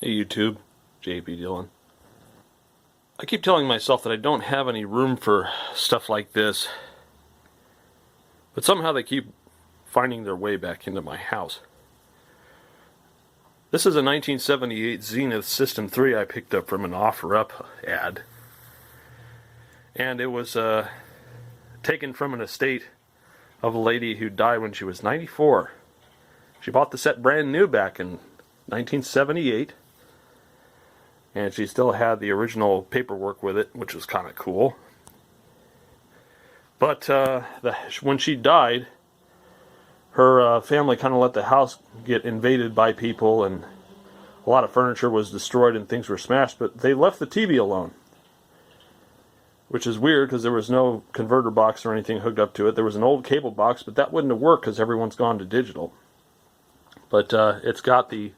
Hey YouTube, JP Dillon. I keep telling myself that I don't have any room for stuff like this, but somehow they keep finding their way back into my house. This is a 1978 Zenith System 3 I picked up from an OfferUp ad, and it was taken from an estate of a lady who died when she was 94. She bought the set brand new back in 1978. And she still had the original paperwork with it, which was kind of cool. But when she died, her family kind of let the house get invaded by people, and a lot of furniture was destroyed and things were smashed, but they left the TV alone. Which is weird because there was no converter box or anything hooked up to it. There was an old cable box, but that wouldn't have worked because everyone's gone to digital. But it's got the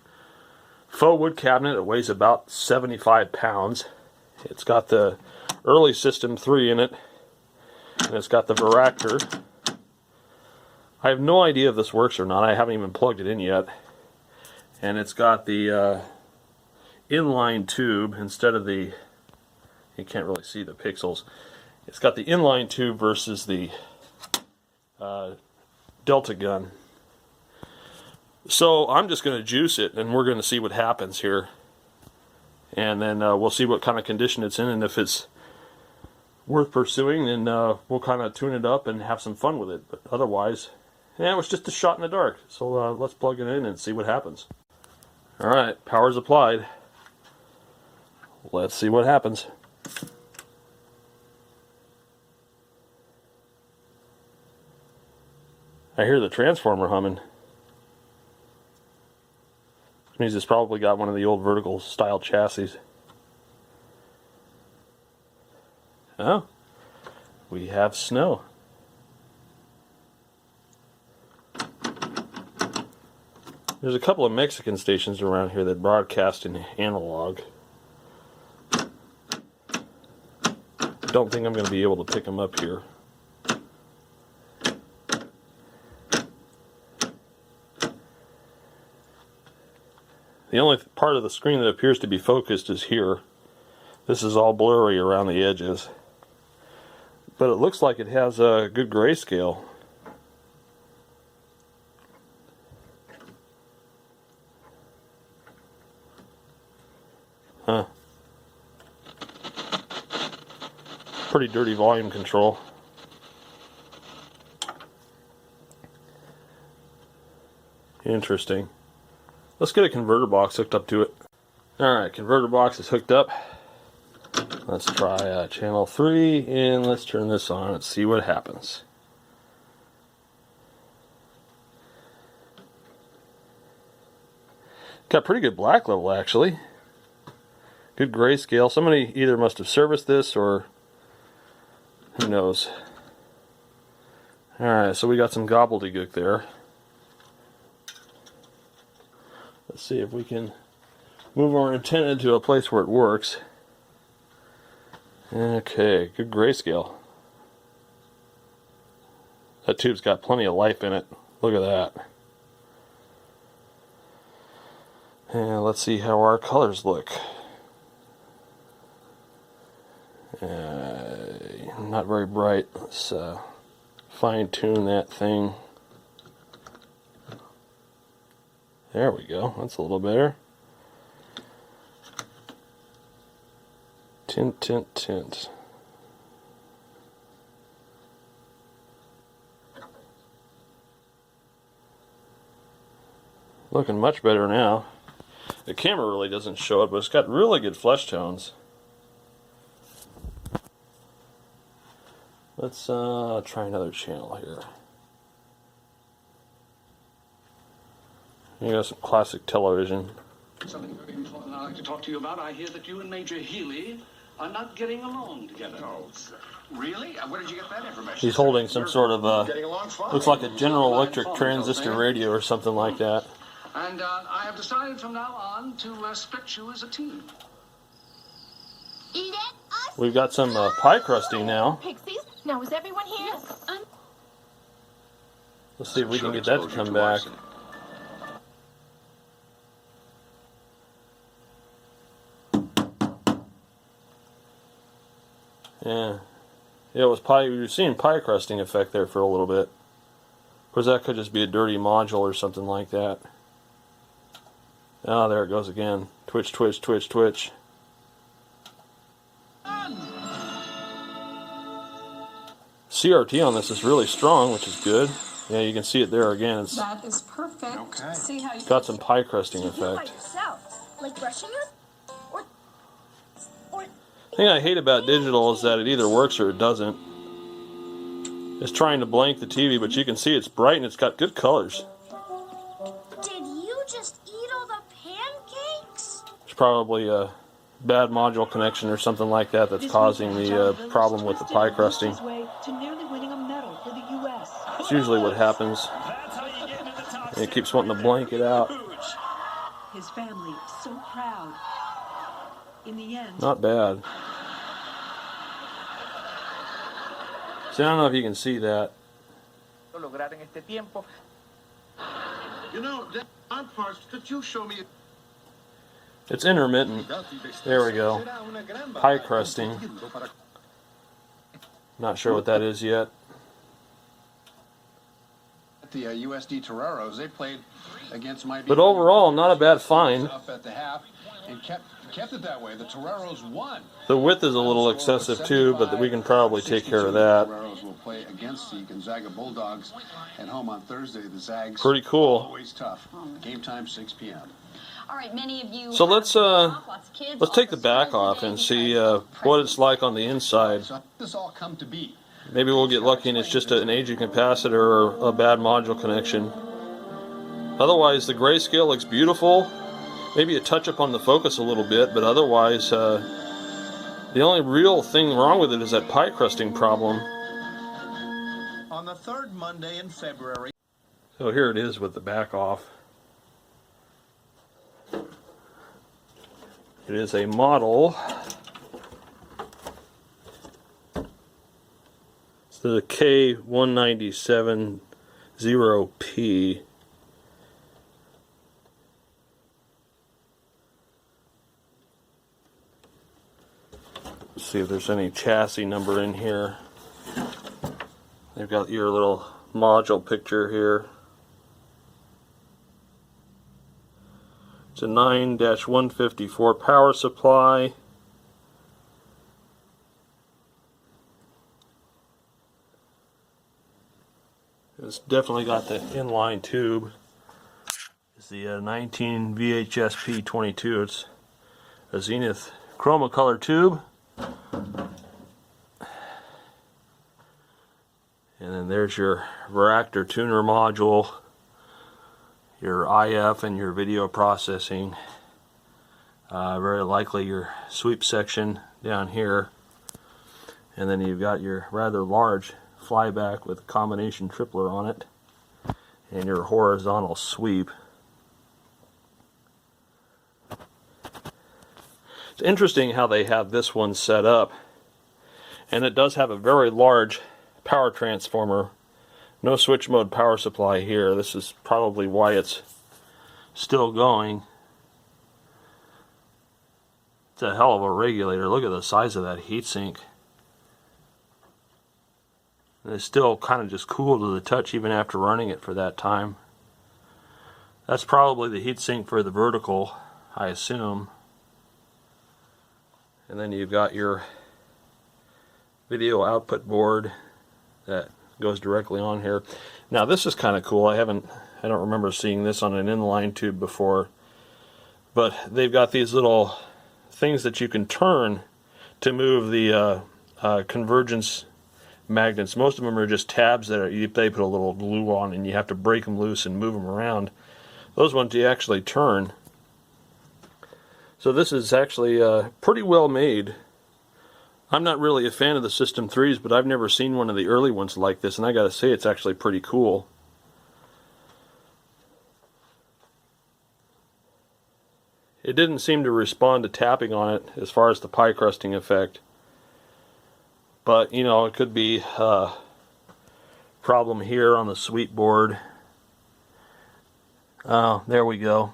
faux wood cabinet. It weighs about 75 pounds. It's got the early System 3 in it, and it's got the Varactor. I have no idea if this works or not. I haven't even plugged it in yet. And it's got the inline tube instead of the, you can't really see the pixels. It's got the inline tube versus the Delta gun. So I'm just going to juice it, and we're going to see what happens here. And then we'll see what kind of condition it's in, and if it's worth pursuing, then we'll kind of tune it up and have some fun with it. But otherwise, yeah, it was just a shot in the dark. So let's plug it in and see what happens. Alright, power's applied. Let's see what happens. I hear the transformer humming. Which means it's probably got one of the old vertical style chassis. Oh, we have snow. There's a couple of Mexican stations around here that broadcast in analog. Don't think I'm going to be able to pick them up here. The only part of the screen that appears to be focused is here. This is all blurry around the edges. But it looks like it has a good grayscale. Huh. Pretty dirty volume control. Interesting. Let's get a converter box hooked up to it. Alright, converter box is hooked up. Let's try channel 3, and let's turn this on and see what happens. Got pretty good black level, actually. Good grayscale. Somebody either must have serviced this, or who knows. Alright, so we got some gobbledygook there. Let's see if we can move our antenna to a place where it works. Okay, good grayscale. That tube's got plenty of life in it. Look at that. And let's see how our colors look. Not very bright. Let's fine tune that thing. There we go. That's a little better. Tint, tint, tint. Looking much better now. The camera really doesn't show it, but it's got really good flesh tones. Let's try another channel here. You got some classic television. Something very important I'd like to talk to you about. I hear that you and Major Healy are not getting along together. Oh, really? Where did you get that information? He's holding some sort of looks like a General Electric transistor radio or something like that. And I have decided from now on to split you as a team. We've got some pie crusting now. Pixies, now is everyone here? Yes, Let's see if we can get that to come back. Yeah. Yeah, it was pie. We were seeing pie crusting effect there for a little bit. Of course, that could just be a dirty module or something like that. Oh, there it goes again. Twitch, twitch, twitch, twitch. CRT on this is really strong, which is good. Yeah, you can see it there again. It's That is perfect. Okay. See how you got some pie crusting You do by effect. yourself, like brushing your, or. The thing I hate about digital is that it either works or it doesn't. It's trying to blank the TV, but you can see it's bright and it's got good colors. Did you just eat all the pancakes? It's probably a bad module connection or something like that that's causing the problem with the pie crusting. It's usually what happens. And it keeps wanting to blank it out. His family so proud. In the end, Not bad. See, I don't know if you can see that. You know, that odd parts, could you show me? It's intermittent. There we go. Pie crusting. Not sure what that is yet. The USD Toreros, they played against my. But overall, not a bad find. Up at the half and kept it that way. The Toreros won. The width is a little excessive too, but we can probably take care of that. The Toreros will play against the Gonzaga Bulldogs at home on Thursday. The Zags. Pretty cool. Always tough. Game time 6 p.m. All right, many of you. So let's take the back off and see what it's like on the inside. So this all come to be. Maybe we'll get lucky and it's just an aging capacitor or a bad module connection. Otherwise, the grayscale looks beautiful. Maybe a touch up on the focus a little bit, but otherwise, the only real thing wrong with it is that pie crusting problem. On the third Monday in February. So here it is with the back off. It is a model. It's the k1970p. Let's see if there's any chassis number in here. They've got your little module picture here. It's a 9-154 power supply. It's definitely got the inline tube. It's the 19 VHS P22. It's a Zenith chroma color tube. And then there's your Varactor tuner module, your IF and your video processing. Very likely your sweep section down here. And then you've got your rather large flyback with a combination tripler on it. And your horizontal sweep. It's interesting how they have this one set up. And it does have a very large power transformer. No switch mode power supply here. This is probably why it's still going. It's a hell of a regulator. Look at the size of that heatsink. And it's still kind of just cool to the touch even after running it for that time. That's probably the heatsink for the vertical, I assume. And then you've got your video output board that goes directly on here. Now this is kind of cool. I don't remember seeing this on an inline tube before, but they've got these little things that you can turn to move the convergence magnets. Most of them are just tabs that they put a little glue on and you have to break them loose and move them around. Those ones you actually turn. So this is actually pretty well made. I'm not really a fan of the System 3s, but I've never seen one of the early ones like this, and I gotta say it's actually pretty cool. It didn't seem to respond to tapping on it as far as the pie crusting effect. But, you know, it could be a problem here on the sweep board. Oh, there we go.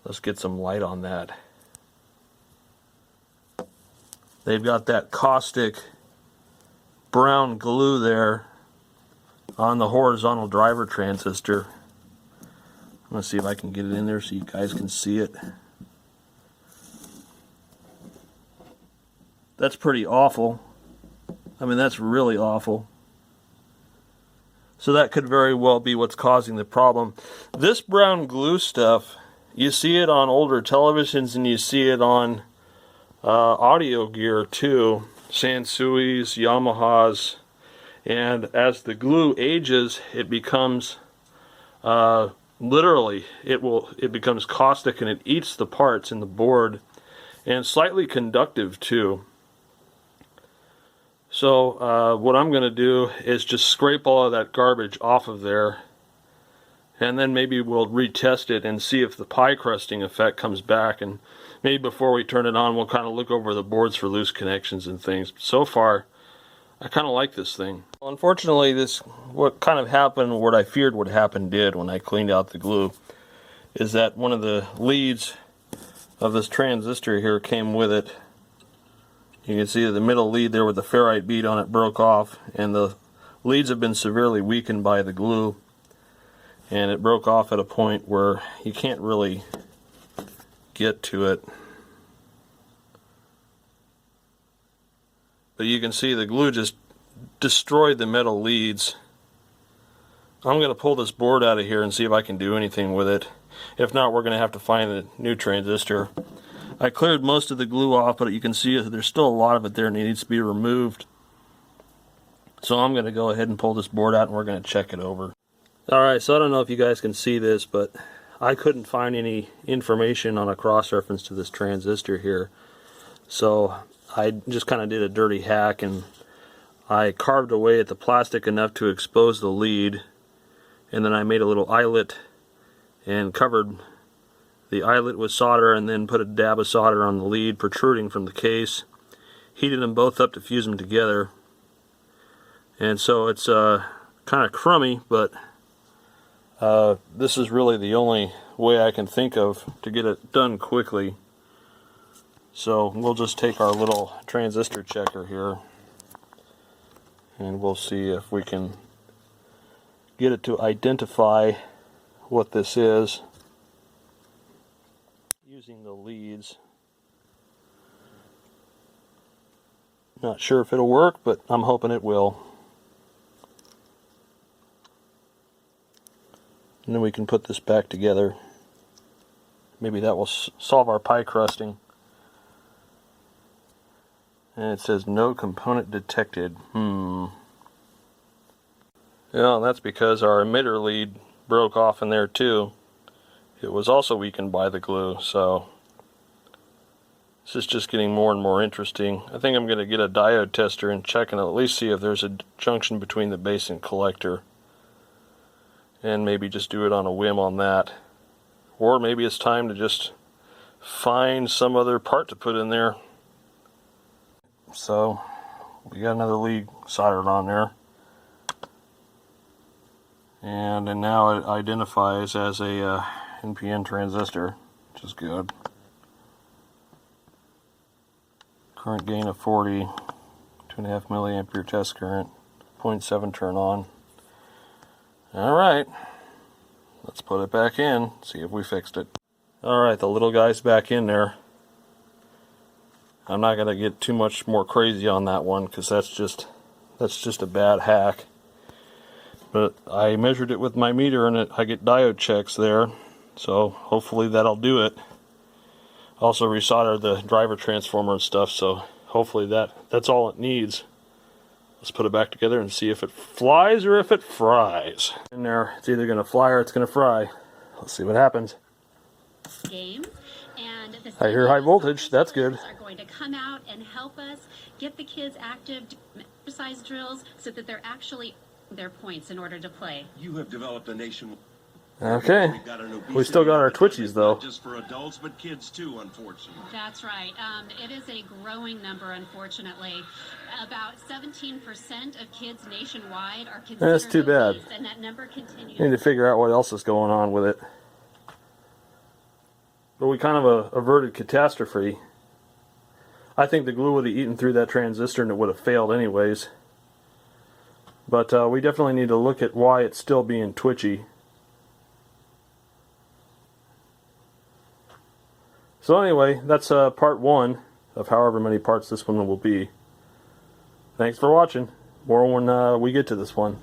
Let's get some light on that. they've got that caustic brown glue there on the horizontal driver transistor. I'm going to see if I can get it in there so you guys can see it. That's pretty awful. I mean, that's really awful. So that could very well be what's causing the problem. This brown glue stuff, you see it on older televisions and you see it on audio gear too. Sansui's, Yamahas. And as the glue ages, it becomes literally, it becomes caustic and it eats the parts in the board, and slightly conductive too. So what I'm going to do is just scrape all of that garbage off of there, and then maybe we'll retest it and see if the pie crusting effect comes back, and maybe before we turn it on we'll kind of look over the boards for loose connections and things. But so far I kind of like this thing. Well, unfortunately, what kind of happened, what I feared would happen did when I cleaned out the glue, is that one of the leads of this transistor here came with it. You can see the middle lead there with the ferrite bead on it broke off, and the leads have been severely weakened by the glue, and it broke off at a point where you can't really get to it. But you can see the glue just destroyed the metal leads. I'm going to pull this board out of here and see if I can do anything with it. If not, we're going to have to find a new transistor. I cleared most of the glue off, but you can see there's still a lot of it there and it needs to be removed. So I'm going to go ahead and pull this board out and we're going to check it over. Alright, so I don't know if you guys can see this, but I couldn't find any information on a cross-reference to this transistor here. So I just kind of did a dirty hack and I carved away at the plastic enough to expose the lead, and then I made a little eyelet and covered the eyelet with solder, and then put a dab of solder on the lead protruding from the case. Heated them both up to fuse them together, and so it's kind of crummy, but this is really the only way I can think of to get it done quickly. So we'll just take our little transistor checker here and we'll see if we can get it to identify what this is using the leads. Not sure if it'll work, but I'm hoping it will. And then we can put this back together. Maybe that will solve our pie crusting. And it says no component detected. Yeah, that's because our emitter lead broke off in there too. It was also weakened by the glue, so this is just getting more and more interesting. I think I'm going to get a diode tester and check and at least see if there's a junction between the base and collector. And maybe just do it on a whim on that. Or maybe it's time to just find some other part to put in there. So we got another lead soldered on there. And now it identifies as a NPN transistor, which is good. Current gain of 40, 2.5 milliampere test current, 0.7 turn on. Alright, let's put it back in, see if we fixed it. Alright, the little guy's back in there. I'm not going to get too much more crazy on that one because that's just a bad hack. But I measured it with my meter and I get diode checks there, so hopefully that'll do it. Also resoldered the driver transformer and stuff, so hopefully that's all it needs. Let's put it back together and see if it flies or if it fries. In there, it's either going to fly or it's going to fry. Let's see what happens. Games, and I hear high voltage. That's good. Are going to come out and help us get the kids active, exercise drills, so that they're actually their points in order to play. You have developed a nation. Okay. We still got our Twitchies though. Not just for adults, but kids too, unfortunately. That's right. It is a growing number, unfortunately. About 17% of kids nationwide are considered That's too bad. obese, and that number continues. We need to figure out what else is going on with it. But we kind of averted catastrophe. I think the glue would have eaten through that transistor and it would have failed anyways. But we definitely need to look at why it's still being twitchy. So anyway, that's part 1 of however many parts this one will be. Thanks for watching. More when we get to this one.